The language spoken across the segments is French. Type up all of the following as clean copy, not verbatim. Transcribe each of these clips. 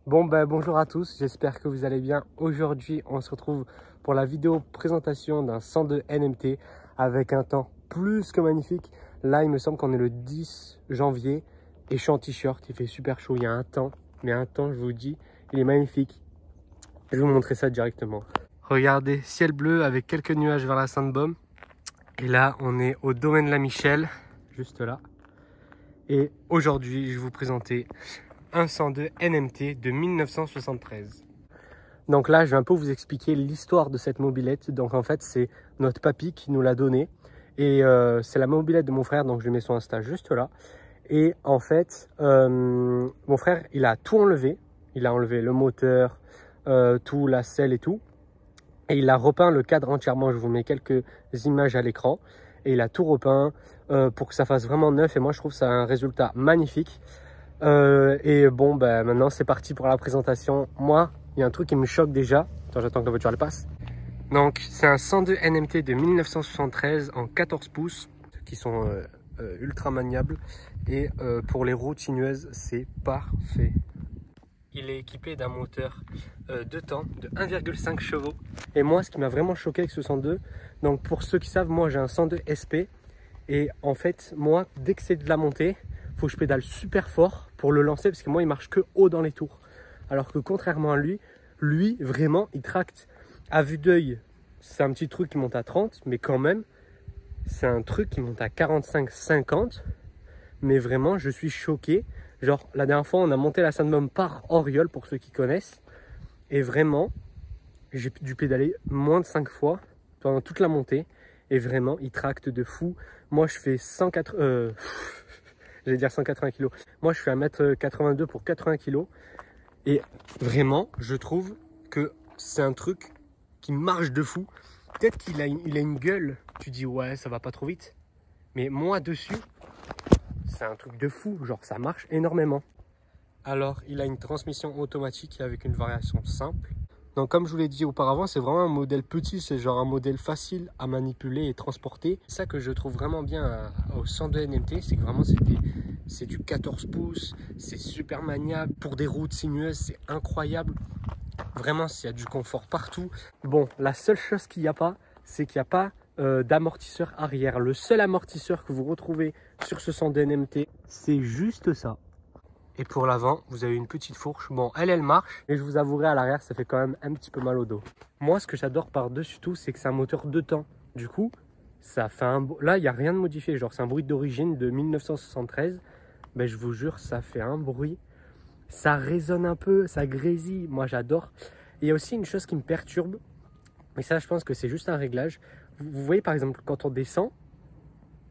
Bon ben bonjour à tous, j'espère que vous allez bien. Aujourd'hui on se retrouve pour la vidéo présentation d'un 102 NMT avec un temps plus que magnifique. Là il me semble qu'on est le 10 janvier et je suis en t-shirt, il fait super chaud, il y a un temps, mais un temps je vous dis, il est magnifique. Je vais vous montrer ça directement. Regardez, ciel bleu avec quelques nuages vers la Sainte-Baume. Et là on est au domaine La Michelle, juste là. Et aujourd'hui je vais vous présenter un 102 NMT de 1973. Donc là, je vais un peu vous expliquer l'histoire de cette mobilette. Donc en fait, c'est notre papy qui nous l'a donnée. Et c'est la mobilette de mon frère, donc je mets son Insta juste là. Et en fait, mon frère, il a tout enlevé. Il a enlevé le moteur, tout, la selle et tout. Et il a repeint le cadre entièrement. Je vous mets quelques images à l'écran. Et il a tout repeint pour que ça fasse vraiment neuf. Et moi, je trouve ça un résultat magnifique. Et bon, ben maintenant c'est parti pour la présentation. Moi, il y a un truc qui me choque déjà. Attends, j'attends que la voiture elle passe. Donc, c'est un 102 NMT de 1973 en 14 pouces qui sont ultra maniables. Et pour les routes sinueuses, c'est parfait. Il est équipé d'un moteur de temps de 1,5 chevaux. Et moi, ce qui m'a vraiment choqué avec ce 102, donc pour ceux qui savent, moi j'ai un 102 SP. Et en fait, moi, dès que c'est de la montée, faut que je pédale super fort pour le lancer parce que moi il marche que haut dans les tours, alors que contrairement à lui vraiment il tracte à vue d'œil. C'est un petit truc qui monte à 30, mais quand même c'est un truc qui monte à 45-50. Mais vraiment je suis choqué. Genre la dernière fois on a monté la Sainte-Baume par Auriol, pour ceux qui connaissent, et vraiment j'ai dû pédaler moins de 5 fois pendant toute la montée, et vraiment il tracte de fou. Moi je fais 180 j'allais dire 180 kg. Moi, je fais 1m82 pour 80 kg. Et vraiment, je trouve que c'est un truc qui marche de fou. Peut-être qu'il a une gueule. Tu dis, ouais, ça va pas trop vite. Mais moi, dessus, c'est un truc de fou. Genre, ça marche énormément. Alors, il a une transmission automatique avec une variation simple. Donc, comme je vous l'ai dit auparavant, c'est vraiment un modèle petit. C'est genre un modèle facile à manipuler et transporter. C'est ça que je trouve vraiment bien au 102 NMT. C'est que vraiment, c'est du 14 pouces. C'est super maniable. Pour des routes sinueuses, c'est incroyable. Vraiment, il y a du confort partout. Bon, la seule chose qu'il n'y a pas, c'est qu'il n'y a pas d'amortisseur arrière. Le seul amortisseur que vous retrouvez sur ce 102 NMT, c'est juste ça. Et pour l'avant, vous avez une petite fourche. Bon, elle marche. Mais je vous avouerai, à l'arrière, ça fait quand même un petit peu mal au dos. Moi, ce que j'adore par-dessus tout, c'est que c'est un moteur 2 temps. Du coup, ça fait un... Là, il n'y a rien de modifié. Genre, c'est un bruit d'origine de 1973. Ben, je vous jure, ça fait un bruit. Ça résonne un peu, ça grésille. Moi, j'adore. Et il y a aussi une chose qui me perturbe. Mais ça, je pense que c'est juste un réglage. Vous voyez, par exemple, quand on descend,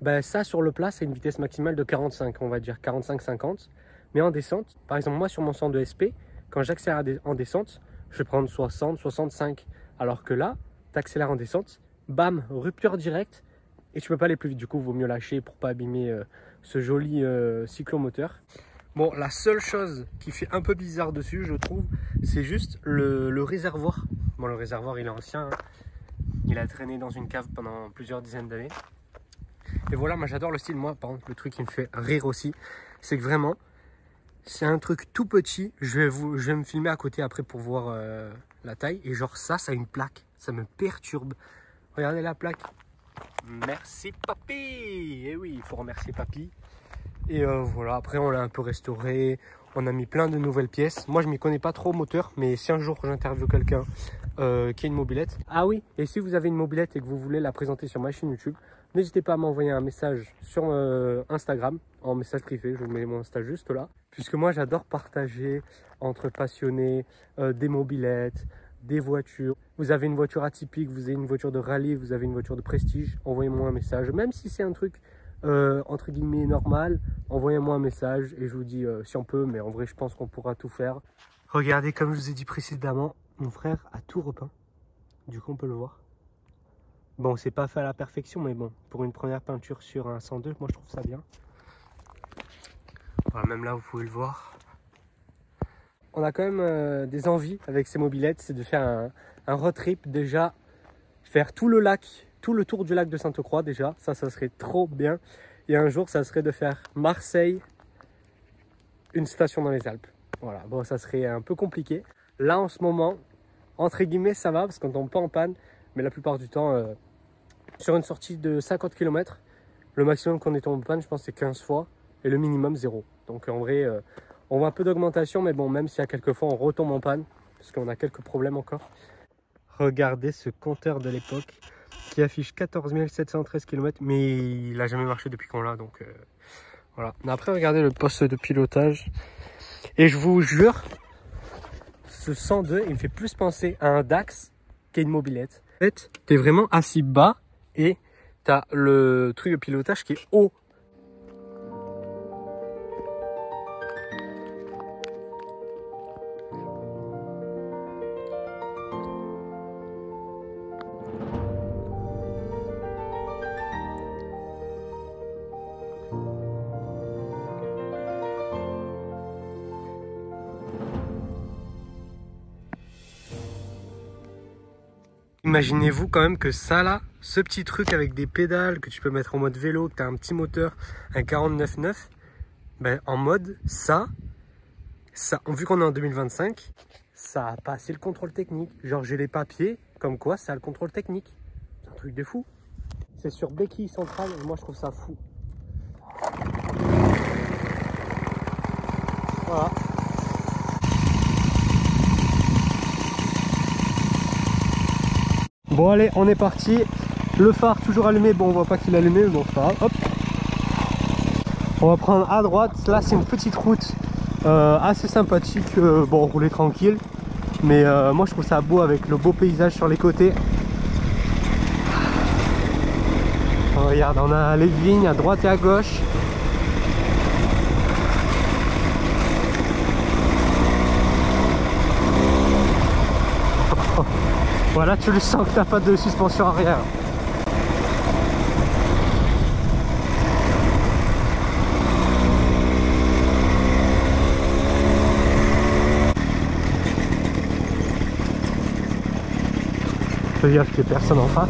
ben, ça, sur le plat, c'est une vitesse maximale de 45. On va dire 45-50. Mais en descente, par exemple moi sur mon 102 SP, quand j'accélère en descente, je vais prendre 60, 65. Alors que là, tu accélères en descente, bam, rupture directe, et tu peux pas aller plus vite. Du coup, il vaut mieux lâcher pour pas abîmer ce joli cyclomoteur. Bon, la seule chose qui fait un peu bizarre dessus, je trouve, c'est juste le réservoir. Bon, le réservoir, il est ancien, hein. Il a traîné dans une cave pendant plusieurs dizaines d'années. Et voilà, moi j'adore le style. Moi, par contre, le truc qui me fait rire aussi, c'est que vraiment, c'est un truc tout petit. Je vais me filmer à côté après pour voir la taille. Et genre ça a une plaque. Ça me perturbe. Regardez la plaque. Merci papy. Et oui, il faut remercier papy. Et voilà, après on l'a un peu restauré. On a mis plein de nouvelles pièces. Moi je m'y connais pas trop au moteur. Mais si un jour j'interviewe quelqu'un qui a une mobilette. Ah oui, et si vous avez une mobilette et que vous voulez la présenter sur ma chaîne YouTube, n'hésitez pas à m'envoyer un message sur Instagram, en message privé. Je vous mets mon Insta juste là. Puisque moi j'adore partager entre passionnés des mobilettes, des voitures. Vous avez une voiture atypique, vous avez une voiture de rallye, vous avez une voiture de prestige, envoyez-moi un message. Même si c'est un truc entre guillemets normal, envoyez-moi un message et je vous dis si on peut, mais en vrai je pense qu'on pourra tout faire. Regardez, comme je vous ai dit précédemment, mon frère a tout repeint. Du coup on peut le voir. Bon, c'est pas fait à la perfection, mais bon, pour une première peinture sur un 102, moi je trouve ça bien. Voilà, même là vous pouvez le voir. On a quand même des envies avec ces mobilettes, c'est de faire un road trip déjà, faire tout le lac, tout le tour du lac de Sainte-Croix déjà, ça serait trop bien. Et un jour, ça serait de faire Marseille, une station dans les Alpes. Voilà, bon, ça serait un peu compliqué. Là, en ce moment, entre guillemets, ça va parce qu'on tombe pas en panne. Mais la plupart du temps, sur une sortie de 50 km, le maximum qu'on est tombé en panne, je pense, c'est 15 fois. Et le minimum, 0. Donc en vrai, on voit un peu d'augmentation. Mais bon, même s'il y a quelques fois, on retombe en panne. Parce qu'on a quelques problèmes encore. Regardez ce compteur de l'époque qui affiche 14 713 km. Mais il n'a jamais marché depuis qu'on l'a. Donc voilà. Mais après, regardez le poste de pilotage. Et je vous jure, ce 102, il me fait plus penser à un Dax qu'à une mobilette. En fait, tu es vraiment assis bas et tu as le truc de pilotage qui est haut. Imaginez-vous quand même que ça là, ce petit truc avec des pédales que tu peux mettre en mode vélo, que tu as un petit moteur, un 49.9, ben en mode ça, vu qu'on est en 2025, ça a passé le contrôle technique. Genre j'ai les papiers, comme quoi ça a le contrôle technique. C'est un truc de fou. C'est sur béquille centrale et moi je trouve ça fou. Voilà. Bon allez, on est parti. Le phare toujours allumé. Bon, on voit pas qu'il est allumé, mais bon, c'est pas grave. Hop. On va prendre à droite. Là, c'est une petite route assez sympathique. Bon, rouler tranquille. Mais moi, je trouve ça beau avec le beau paysage sur les côtés. Oh, regarde, on a les vignes à droite et à gauche. Voilà, tu le sens que t'as pas de suspension arrière. Fais gaffe qu'il n'y ait personne en face.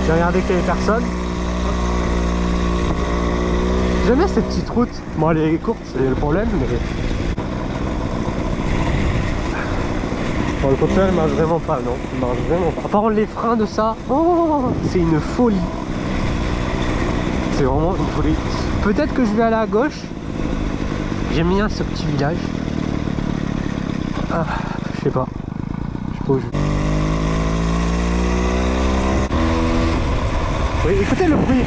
J'ai regardé qu'il n'y avait personne. J'aime bien cette petite route. Bon, elle est courte, c'est le problème, mais... Bon, le compteur, il marche vraiment pas, non. Il marche vraiment pas. Par contre, les freins de ça, oh, c'est une folie. C'est vraiment une folie. Peut-être que je vais aller à gauche. J'aime bien ce petit village. Ah, je sais pas. Je sais pas où je vais. Oui, écoutez le bruit.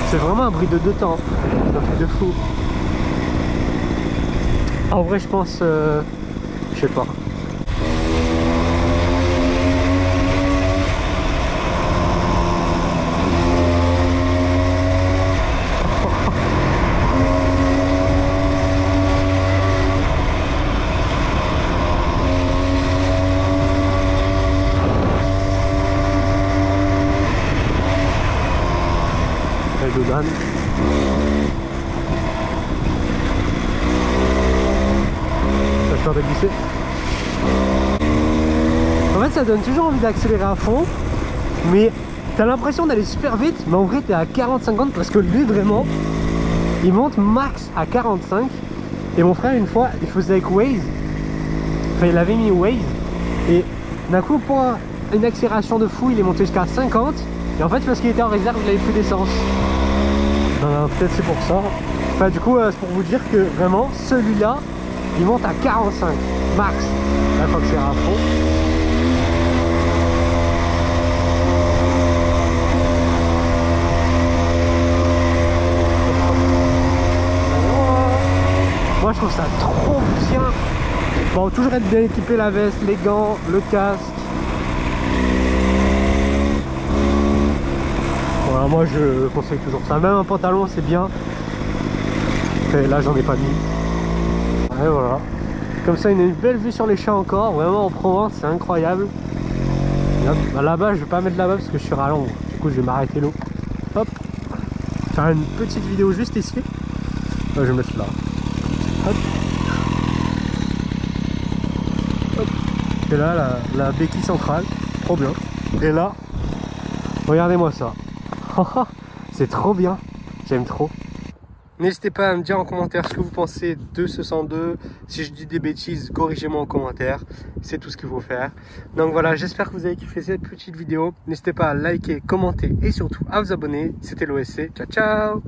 C'est vraiment un bruit de deux temps. C'est un truc de fou. En vrai, je pense... je sais pas. Dodan. T'as peur de glisser? En fait, ça donne toujours envie d'accélérer à fond, mais t'as l'impression d'aller super vite, mais en vrai t'es à 40-50 parce que lui vraiment il monte max à 45. Et mon frère une fois il faisait avec Waze, enfin il avait mis Waze, et d'un coup pour une accélération de fou il est monté jusqu'à 50, et en fait parce qu'il était en réserve il avait plus d'essence. Peut-être c'est pour ça. Enfin du coup c'est pour vous dire que vraiment celui-là il monte à 45 max. Là faut que c'est à fond. Moi je trouve ça trop bien. Bon, toujours être bien équipé, la veste, les gants, le casque. Voilà, moi je conseille toujours ça. Même un pantalon c'est bien. Et là j'en ai pas mis. Et voilà. Comme ça, il y a une belle vue sur les champs encore. Vraiment en Provence, c'est incroyable. Et hop, bah là-bas, je vais pas mettre là-bas parce que je suis à l'ombre. Du coup, je vais m'arrêter l'eau. Hop, faire une petite vidéo juste ici. Je vais mettre là. Hop. Hop. Et là, la béquille centrale. Trop bien. Et là, regardez-moi ça. C'est trop bien. J'aime trop. N'hésitez pas à me dire en commentaire ce que vous pensez de ce 102. Si je dis des bêtises, corrigez-moi en commentaire. C'est tout ce qu'il faut faire. Donc voilà, j'espère que vous avez kiffé cette petite vidéo. N'hésitez pas à liker, commenter et surtout à vous abonner. C'était l'OSC. Ciao, ciao!